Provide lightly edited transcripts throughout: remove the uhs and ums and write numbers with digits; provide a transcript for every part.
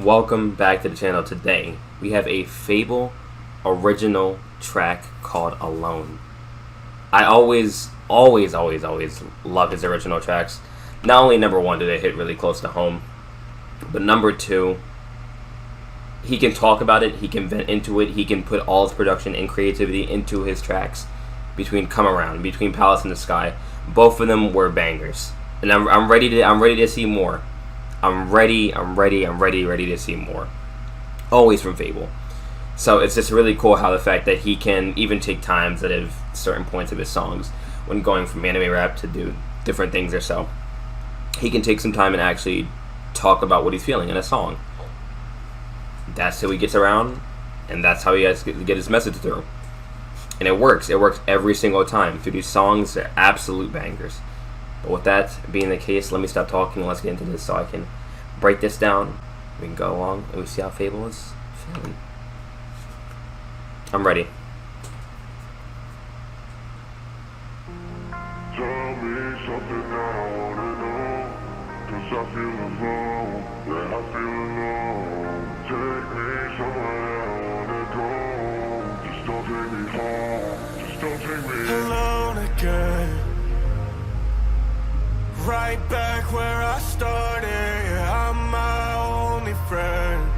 Welcome back to the channel. Today we have a FabvL original track called Alone. I always love his original tracks. Not only number one do they hit really close to home, but number two, he can talk about it, he can vent into it, he can put all his production and creativity into his tracks. Between Come Around, between Palace in the Sky, both of them were bangers, and I'm ready to see more. I'm ready to see more. Always from FabvL. So it's just really cool how the fact that he can even take times out of certain points of his songs when going from anime rap to do different things or so. He can take some time and actually talk about what he's feeling in a song. That's how he gets around, and that's how he has to get his message through. And it works. It works every single time. Through these songs, they're absolute bangers. But with that being the case, let me stop talking and let's get into this so I can break this down. We can go along and we see how FabvL is feeling. I'm ready. Tell me something that I wanna know, 'cause I feel alone, yeah, I feel alone. Take me somewhere I wanna go, just don't take me home, just don't take me alone again. Right back where I started, I'm my only friend.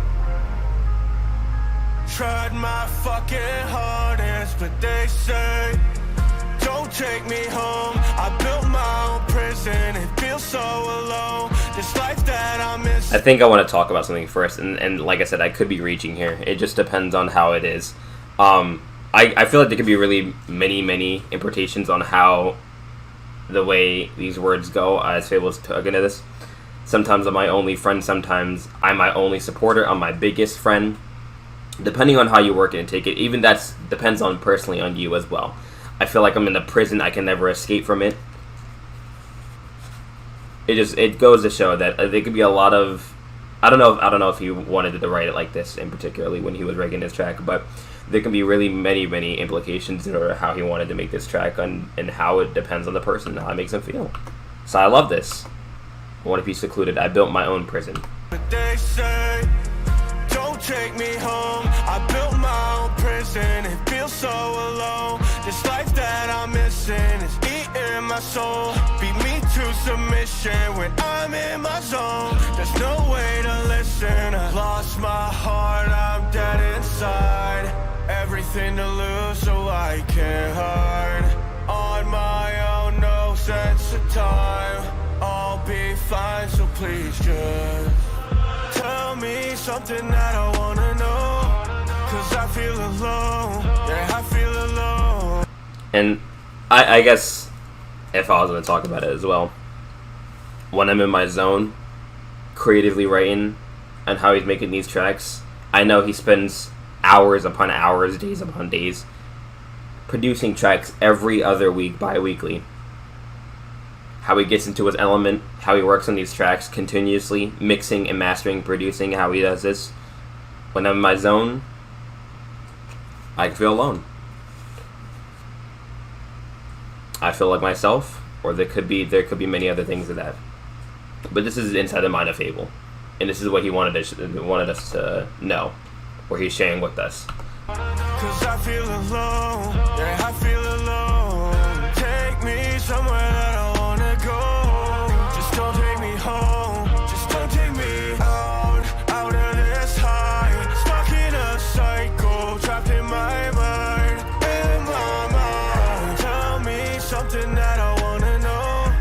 Tried my fucking hardest, but they say, don't take me home. I built my own prison, it feels so alone. This life that I miss. I think I want to talk about something first, and like I said, I could be reaching here. It just depends on how it is. I feel like there could be really many implications on how the way these words go as FabvL's talking into this. Sometimes I'm my only friend, sometimes I'm my only supporter, I'm my biggest friend. Depending on how you work it and take it, even that depends on personally on you as well. I feel like I'm in a prison, I can never escape from it. It goes to show that there could be a lot of, I don't know if he wanted to write it like this in particularly when he was writing this track, but there can be really many implications to how he wanted to make this track and how it depends on the person, how it makes them feel. So I love this. I want to be secluded. I built my own prison. But they say, don't take me home. I built my own prison. It feels so alone. This life that I'm missing is eating my soul. Beat me to submission when I'm in my zone. There's no way to listen. I lost my heart. I'm dead inside. Everything to lose, so I can't hide. On my own, no sense of time. I'll be fine, so please just tell me something that I wanna know, 'cause I feel alone, yeah, I feel alone. And I guess if I was going to talk about it as well, when I'm in my zone, creatively writing, and how he's making these tracks, I know he spends hours upon hours, days upon days, producing tracks every other week, bi-weekly. How he gets into his element, how he works on these tracks continuously, mixing and mastering, producing, how he does this. When I'm in my zone, I feel alone. I feel like myself, or there could be many other things of that. But this is inside the mind of FabvL, and this is what he wanted us to know, where he's sharing with us. 'Cause I feel alone, yeah, I feel alone. Take me somewhere that I wanna go. Just don't take me home, just don't take me out of this high. Stuck in a cycle, trapped in my mind, Tell me something that I wanna know,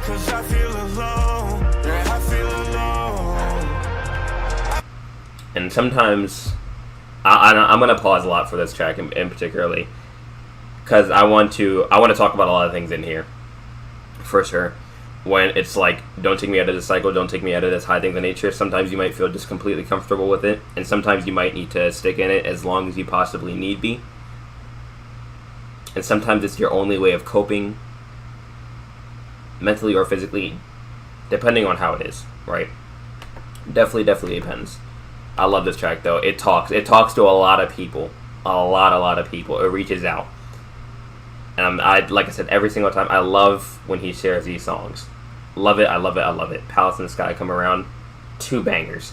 'cause I feel alone, yeah, I feel alone. And sometimes I'm gonna pause a lot for this track in particularly, because I want to talk about a lot of things in here, for sure. When it's like, don't take me out of this cycle, don't take me out of this high things of nature. Sometimes you might feel just completely comfortable with it, and sometimes you might need to stick in it as long as you possibly need be. And sometimes it's your only way of coping, mentally or physically, depending on how it is, right? Definitely depends. I love this track though. It talks to a lot of people, a lot of people. It reaches out, and like I said, every single time, I love when he shares these songs. Love it. Palace in the Sky, Come Around, 2 bangers.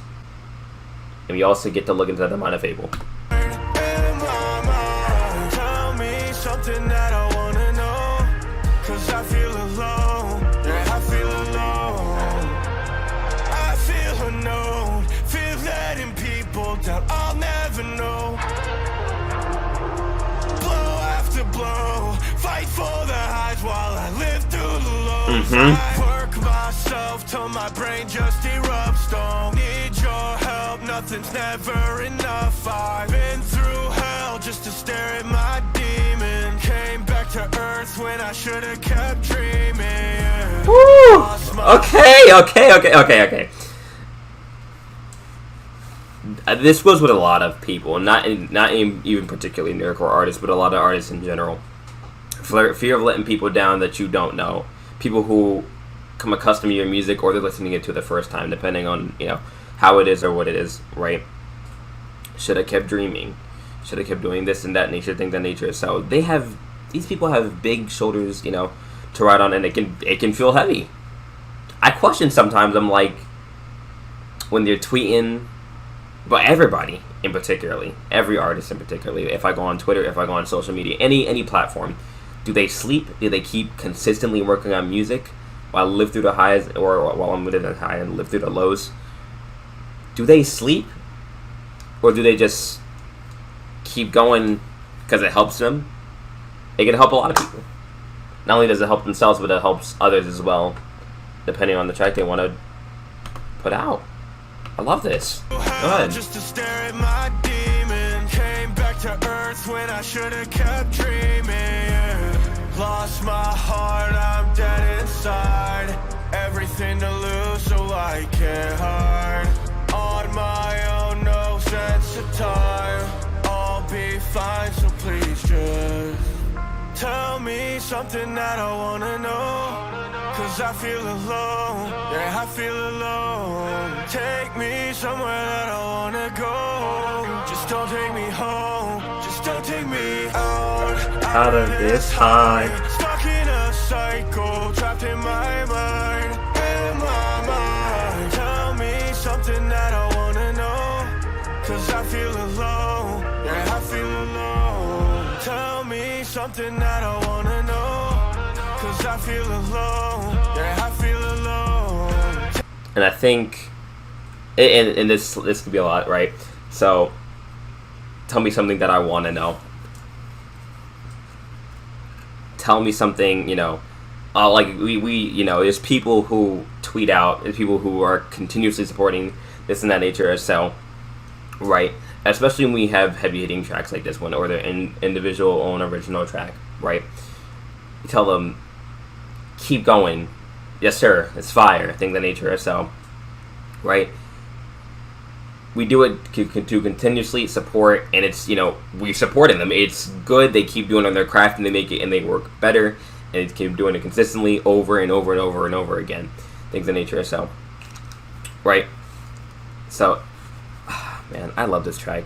and we also get to look into the mind of FabvL. Tell me something that I wanna know, 'cause I feel alone. Yeah, I feel alone. I feel unknown. Feel letting people down. I'll never know. Blow after blow. Fight for the highs while I live through the lows. I work myself till my brain just erupts. Don't need your help. Nothing's never enough. I've been through hell just to stare at my demon. Came back to earth when I should have kept dreaming. Woo! Okay. This goes with a lot of people, not even particularly nerdcore artists, but a lot of artists in general. Fear of letting people down that you don't know. People who come accustomed to your music, or they're listening to it the first time, depending on how it is or what it is, right? Should have kept dreaming. Should have kept doing this and that nature, things of nature. So these people have big shoulders, to ride on, and it can feel heavy. I question sometimes. I'm like, when they're tweeting, but everybody in particularly, every artist in particularly. If I go on Twitter, if I go on social media, any platform, do they sleep? Do they keep consistently working on music while I live through the highs, or while I'm within the high and live through the lows? Do they sleep, or do they just keep going because it helps them? It can help a lot of people. Not only does it help themselves, but it helps others as well, depending on the track they want to put out. I love this. Go ahead. Just to stare at my demon. Came back to earth when I should have kept dreaming. Lost my heart, I'm dead inside. Everything to lose, so I can't hide. On my own, no sense of time. I'll be fine, so please just tell me something that I wanna know, 'cause I feel alone. Yeah, I feel alone. Take me somewhere that I wanna go. Just don't take me home. Just don't take me out of this high. Stuck in a cycle, trapped in my mind. In my mind. Tell me something that I wanna know, 'cause I feel alone. Yeah, I feel alone. Tell me something that I wanna know, 'cause I feel alone. Yeah, I feel alone. And I think, and this could be a lot, right? So, tell me something that I want to know. Tell me something, like we there's people who tweet out, there's people who are continuously supporting this and that nature, so, right? Especially when we have heavy hitting tracks like this one, or their individual own original track, right? You tell them, keep going. Yes, sir. It's fire. Things of nature. So, right? We do it to continuously support, and it's, we're supporting them. It's good. They keep doing on their craft, and they make it, and they work better, and they keep doing it consistently over and over and over and over again. Things of nature. So, right? So, man, I love this track.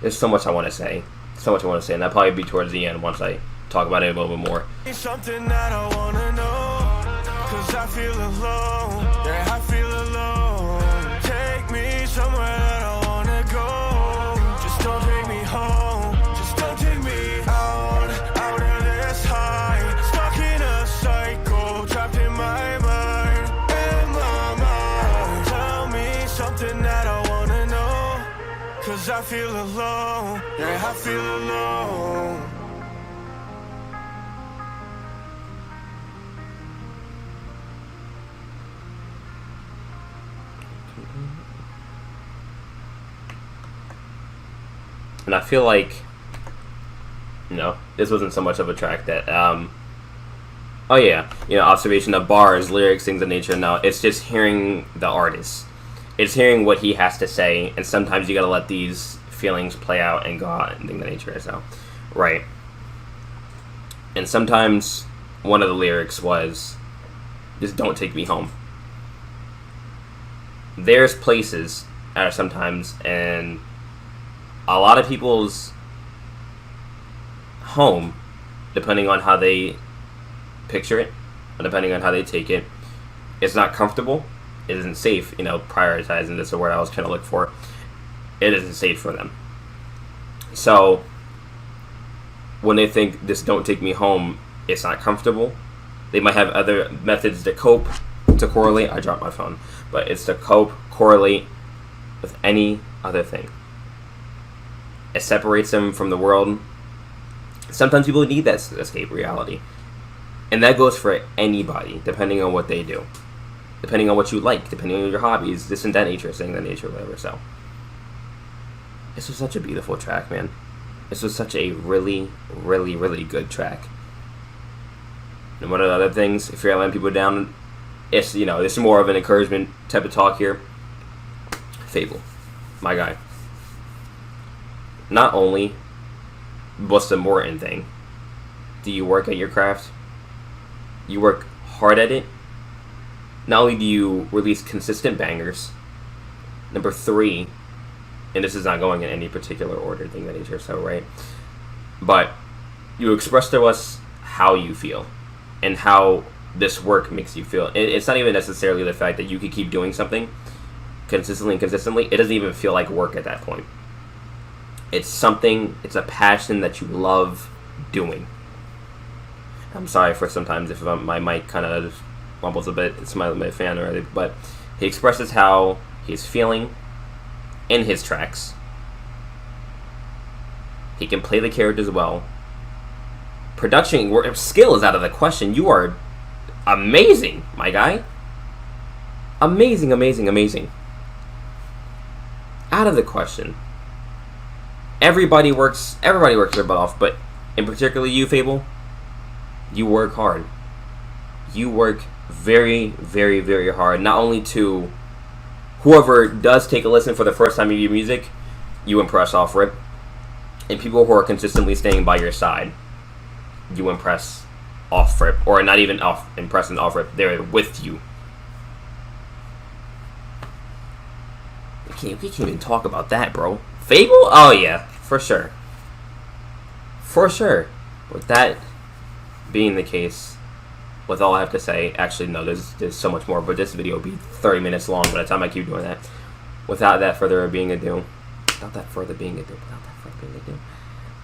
There's so much I want to say. And that'll probably be towards the end once I talk about it a little bit more. Something that I wanna know, 'cause I feel alone. Yeah, I feel alone. Take me somewhere that I wanna go. Just don't take me home. Just don't take me out of this high. Stuck in a cycle, trapped in my mind. In my mind. Tell me something that I wanna know, 'cause I feel alone. Yeah, I feel alone. And I feel like, this wasn't so much of a track that, observation of bars, lyrics, things of nature. No, it's just hearing the artist. It's hearing what he has to say, and sometimes you gotta let these feelings play out and go out and things of nature. So, right. And sometimes one of the lyrics was, just don't take me home. There's places, sometimes, and a lot of people's home, depending on how they picture it, or depending on how they take it, it's not comfortable, it isn't safe, prioritizing, this is the word I was trying to look for. it isn't safe for them. So when they think this "Don't Take Me Home," it's not comfortable. They might have other methods to cope, to correlate. I dropped my phone, but it's to cope, correlate with any other thing. It separates them from the world. Sometimes people need that escape reality, and that goes for anybody, depending on what they do, depending on what you like, depending on your hobbies, this and that nature, saying that nature, whatever. So this was such a beautiful track, man. This was such a really, really, really good track. And one of the other things, if you're letting people down, it's, you know, this is more of an encouragement type of talk here. FabvL, my guy. Not only, what's the important thing? Do you work at your craft? You work hard at it. Not only do you release consistent bangers. Number 3, and this is not going in any particular order, thing that nature, so right. But you express to us how you feel and how this work makes you feel. It's not even necessarily the fact that you could keep doing something consistently. It doesn't even feel like work at that point. It's something, it's a passion that you love doing. I'm sorry for sometimes if my mic kind of wobbles a bit. It's my fan already, but he expresses how he's feeling in his tracks. He can play the characters well. Production skill is out of the question. You are amazing, my guy. Amazing, amazing, amazing. Out of the question. Everybody works their butt off, but in particular you, FabvL, you work hard. You work very, very, very hard. Not only to whoever does take a listen for the first time of your music, you impress off rip. And people who are consistently staying by your side, you impress off rip. Or not even impressing off rip, they're with you. We can't even talk about that, bro. FabvL? Oh yeah, for sure. For sure. With that being the case, with all I have to say, actually no, there's so much more, but this video will be 30 minutes long by the time I keep doing that. Without that further being ado,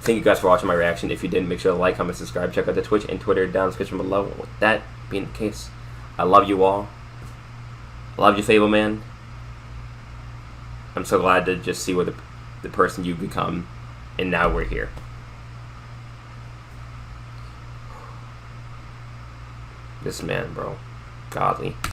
thank you guys for watching my reaction. If you did, make sure to like, comment, subscribe, check out the Twitch and Twitter down in the description below. With that being the case, I love you all. I love you, FabvL, man. I'm so glad to just see what the person you've become, and now we're here. This man, bro, godly.